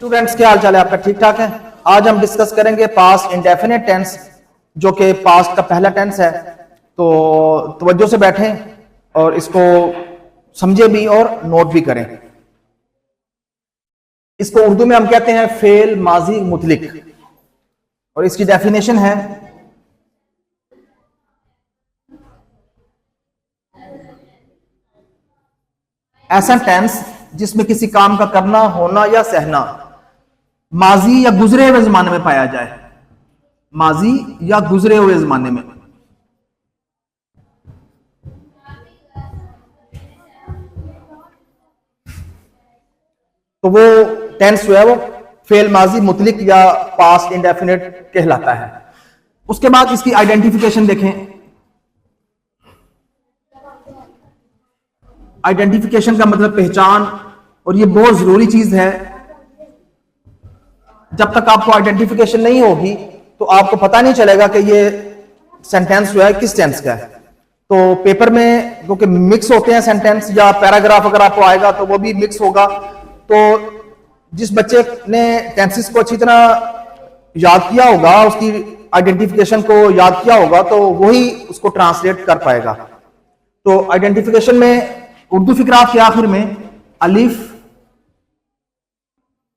Students, क्या हाल चाल है आपका? ठीक ठाक है। आज हम डिस्कस करेंगे पास्ट इंडेफिनिट टेंस, जो कि पास्ट का पहला टेंस है। तो तवज्जो से बैठें और इसको समझे भी और नोट भी करें। इसको उर्दू में हम कहते हैं फेल माजी मुतलिक, और इसकी डेफिनेशन है ऐसा टेंस जिसमें किसी काम का करना, होना या सहना माजी या गुजरे हुए जमाने में पाया जाए। माजी या गुजरे हुए जमाने में। तो वो टेंस जो है वो फेल माजी मुतलिक या पास्ट इंडेफिनिट कहलाता है। उसके बाद इसकी आइडेंटिफिकेशन देखें। आइडेंटिफिकेशन का मतलब पहचान, और ये बहुत जरूरी चीज है। जब तक आपको आइडेंटिफिकेशन नहीं होगी तो आपको पता नहीं चलेगा कि ये सेंटेंस जो है किस टेंस का है। तो पेपर में क्योंकि मिक्स होते हैं सेंटेंस, या पैराग्राफ अगर आपको आएगा तो वो भी मिक्स होगा। तो जिस बच्चे ने टेंसेस को अच्छी तरह याद किया होगा, उसकी आइडेंटिफिकेशन को याद किया होगा, तो वही उसको ट्रांसलेट कर पाएगा। तो आइडेंटिफिकेशन में उर्दू फिक्रात के आखिर में अलिफ,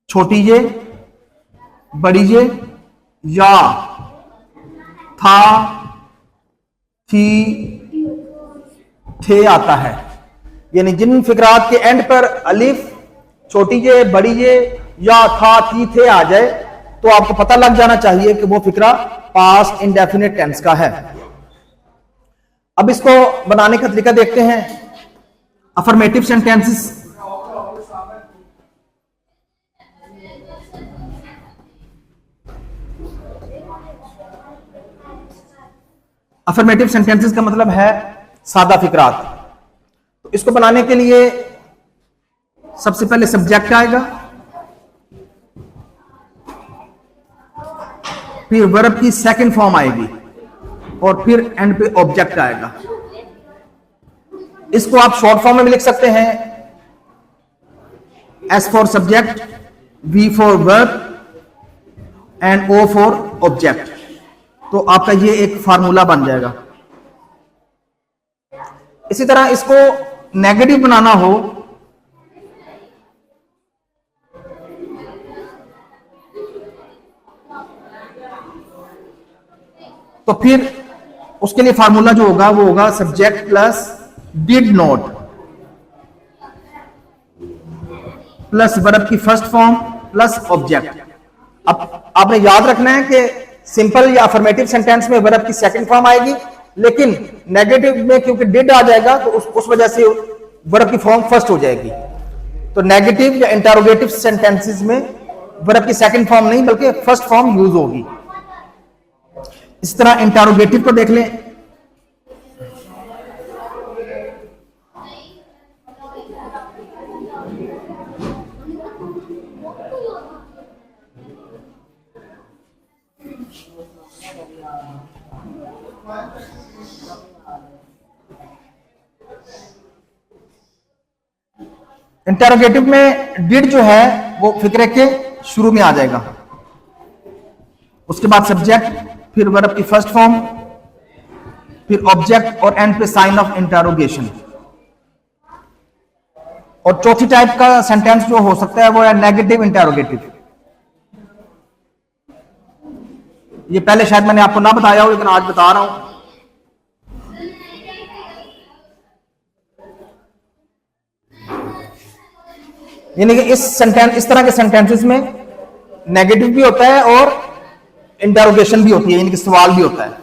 छोटी जे, बड़ी जे, या, था, थी, थे आता है। यानी जिन फिक्रात के एंड पर अलिफ, छोटी जे, बड़ी जे, या, था, थी, थे आ जाए तो आपको पता लग जाना चाहिए कि वो फिक्रा पास्ट इंडेफिनिट टेंस का है। अब इसको बनाने का तरीका देखते हैं। Affirmative sentences. अफर्मेटिव सेंटेंसेस का मतलब है सादा फिक्रात। तो इसको बनाने के लिए सबसे पहले सब्जेक्ट आएगा, फिर वर्ब की सेकंड फॉर्म आएगी, और फिर एंड पे ऑब्जेक्ट आएगा। इसको आप शॉर्ट फॉर्म में भी लिख सकते हैं, S for subject, V for verb and O for object. तो आपका ये एक फार्मूला बन जाएगा। इसी तरह इसको नेगेटिव बनाना हो तो फिर उसके लिए फार्मूला जो होगा वो होगा subject plus did not plus verb की फर्स्ट फॉर्म प्लस ऑब्जेक्ट। अब आपने याद रखना है कि सिंपल या अफर्मेटिव सेंटेंस में वर्ब की सेकंड फॉर्म आएगी, लेकिन नेगेटिव में क्योंकि डिड आ जाएगा तो उस वजह से वर्ब की फॉर्म फर्स्ट हो जाएगी। तो नेगेटिव या इंटरोगेटिव सेंटेंसेस में वर्ब की सेकंड फॉर्म नहीं बल्कि फर्स्ट फॉर्म यूज होगी। इस तरह इंटरोगेटिव को देख लें। इंटरोगेटिव में डिड जो है वो फिक्रे के शुरू में आ जाएगा, उसके बाद सब्जेक्ट, फिर वर्ब की फर्स्ट फॉर्म, फिर ऑब्जेक्ट, और एंड पे साइन ऑफ इंटरोगेशन। और चौथी टाइप का सेंटेंस जो हो सकता है वो है नेगेटिव इंटरोगेटिव। ये पहले शायद मैंने आपको ना बताया हो, लेकिन आज बता रहा हूं। यानी कि इस तरह के सेंटेंसेस में नेगेटिव भी होता है और इंटरोगेशन भी होती है, यानी कि सवाल भी होता है।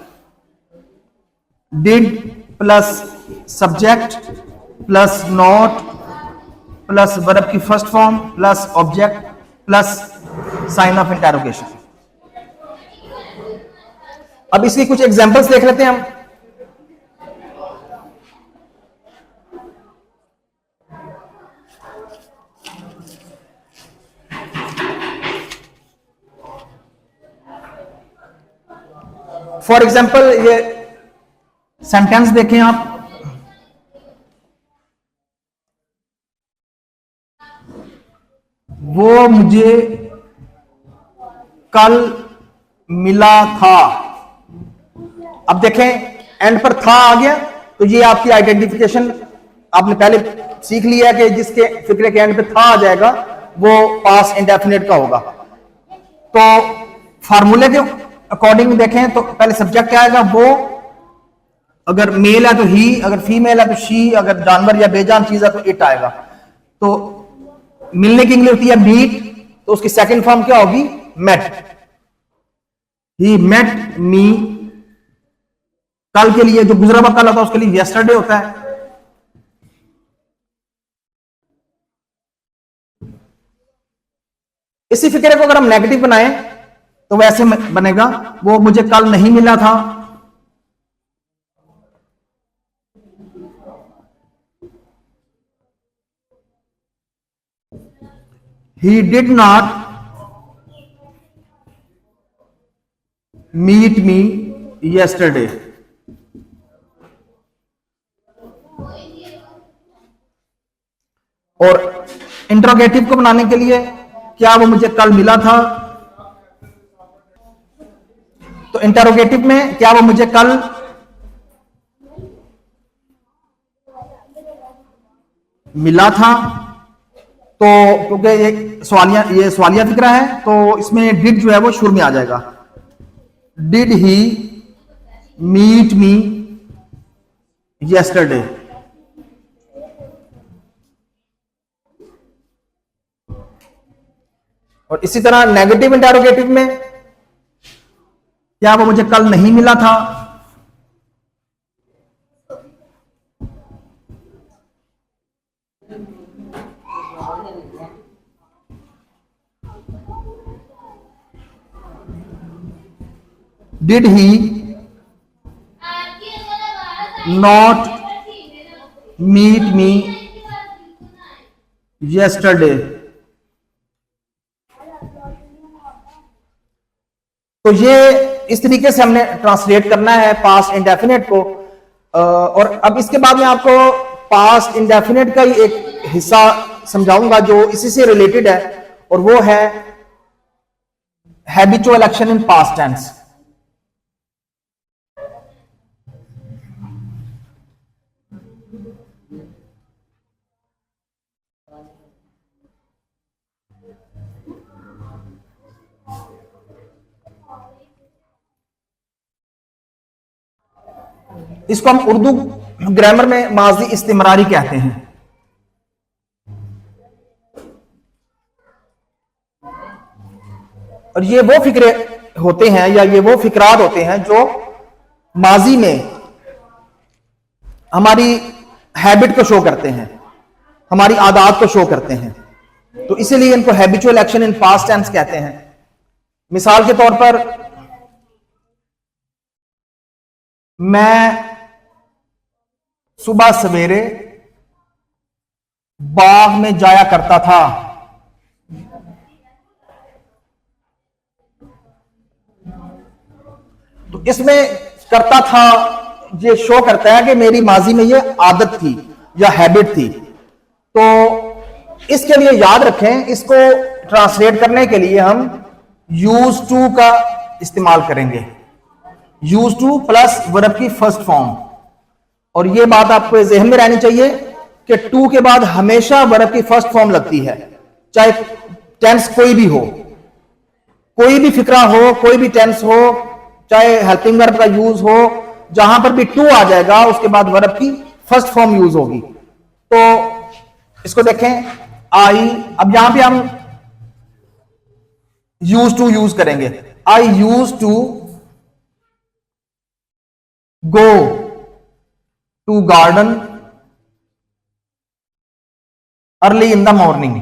Did plus subject plus not plus verb की first form plus object plus sign of interrogation. अब इसकी कुछ एग्जांपल्स देख लेते हैं हम। फॉर एग्जाम्पल ये सेंटेंस देखें आप। वो मुझे कल मिला था। अब देखें एंड पर था आ गया, तो ये आपकी आइडेंटिफिकेशन आपने पहले सीख लिया कि जिसके फिक्रे के एंड पे था आ जाएगा वो पास्ट इंडेफिनिट का होगा। तो फार्मूले के अकॉर्डिंग देखें तो पहले सब्जेक्ट क्या आएगा, वो, अगर मेल है तो ही, अगर फीमेल है तो शी, अगर जानवर या बेजान चीज है तो इट आएगा। तो मिलने की इंग्लिश होती है मीट, तो उसकी सेकंड फॉर्म क्या होगी, मेट। ही मेट मी, कल के लिए जो गुजरा हुआ कल होता है उसके लिए यस्टरडे होता है। इसी फिक्रे को अगर हम नेगेटिव बनाएं तो वैसे बनेगा, वो मुझे कल नहीं मिला था। He did not meet me yesterday. और इंट्रोगेटिव को बनाने के लिए क्या वो मुझे कल मिला था, तो इंटरोगेटिव में क्या वो मुझे कल मिला था। तो क्योंकि ये सवालिया फिक्रा है तो इसमें डिड जो है वो शुरू में आ जाएगा। Did he meet me yesterday. और इसी तरह नेगेटिव इंटरोगेटिव में क्या वो मुझे कल नहीं मिला था। Did he not meet me yesterday? तो ये इस तरीके से हमने ट्रांसलेट करना है पास्ट इंडेफिनिट को। और अब इसके बाद मैं आपको पास्ट इंडेफिनिट का ही एक हिस्सा समझाऊंगा जो इसी से रिलेटेड है, और वो है habitual action in past tense. इसको हम उर्दू ग्रामर में माजी इस्तिमरारी कहते हैं। और ये वो फिक्रे होते हैं या ये वो फिक्रात होते हैं जो माजी में हमारी हैबिट को शो करते हैं, हमारी आदत को शो करते हैं। तो इसीलिए इनको habitual action in past tense कहते हैं। मिसाल के तौर पर, मैं सुबह सवेरे बाग में जाया करता था। तो इसमें करता था ये शो करता है कि मेरी माजी में ये आदत थी या हैबिट थी। तो इसके लिए याद रखें, इसको ट्रांसलेट करने के लिए हम यूज टू का इस्तेमाल करेंगे। यूज टू प्लस वर्ब की फर्स्ट फॉर्म। और यह बात आपको ज़हन में रहनी चाहिए कि टू के बाद हमेशा वर्ब की फर्स्ट फॉर्म लगती है, चाहे टेंस कोई भी हो, कोई भी फिक्रा हो, कोई भी टेंस हो, चाहे हेल्पिंग वर्ब का यूज हो, जहां पर भी टू आ जाएगा उसके बाद वर्ब की फर्स्ट फॉर्म यूज होगी। तो इसको देखें, आई, अब यहां पे हम यूज टू यूज करेंगे। I use to go to garden early in the morning.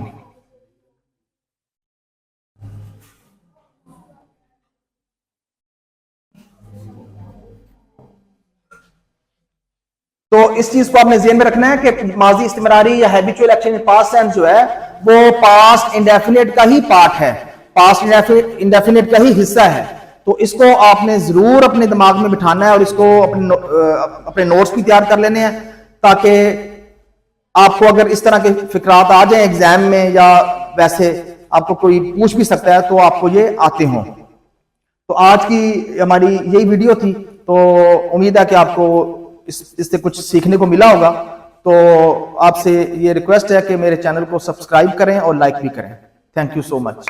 तो इस चीज को आपने ज़हन में रखना है कि माजी इस्तिमरारी या habitual action in past tense जो है वो पास्ट इंडेफिनिट का ही पार्ट है, पास्ट इंडेफिनिट का ही हिस्सा है। तो इसको आपने जरूर अपने दिमाग में बिठाना है और इसको अपने नोट्स भी तैयार कर लेने हैं, ताकि आपको अगर इस तरह के फिक्रात आ जाए एग्जाम में या वैसे आपको कोई पूछ भी सकता है तो आपको ये आते हों। तो आज की हमारी यही वीडियो थी, तो उम्मीद है कि आपको इससे कुछ सीखने को मिला होगा। तो आपसे ये रिक्वेस्ट है कि मेरे चैनल को सब्सक्राइब करें और लाइक भी करें। Thank you so much.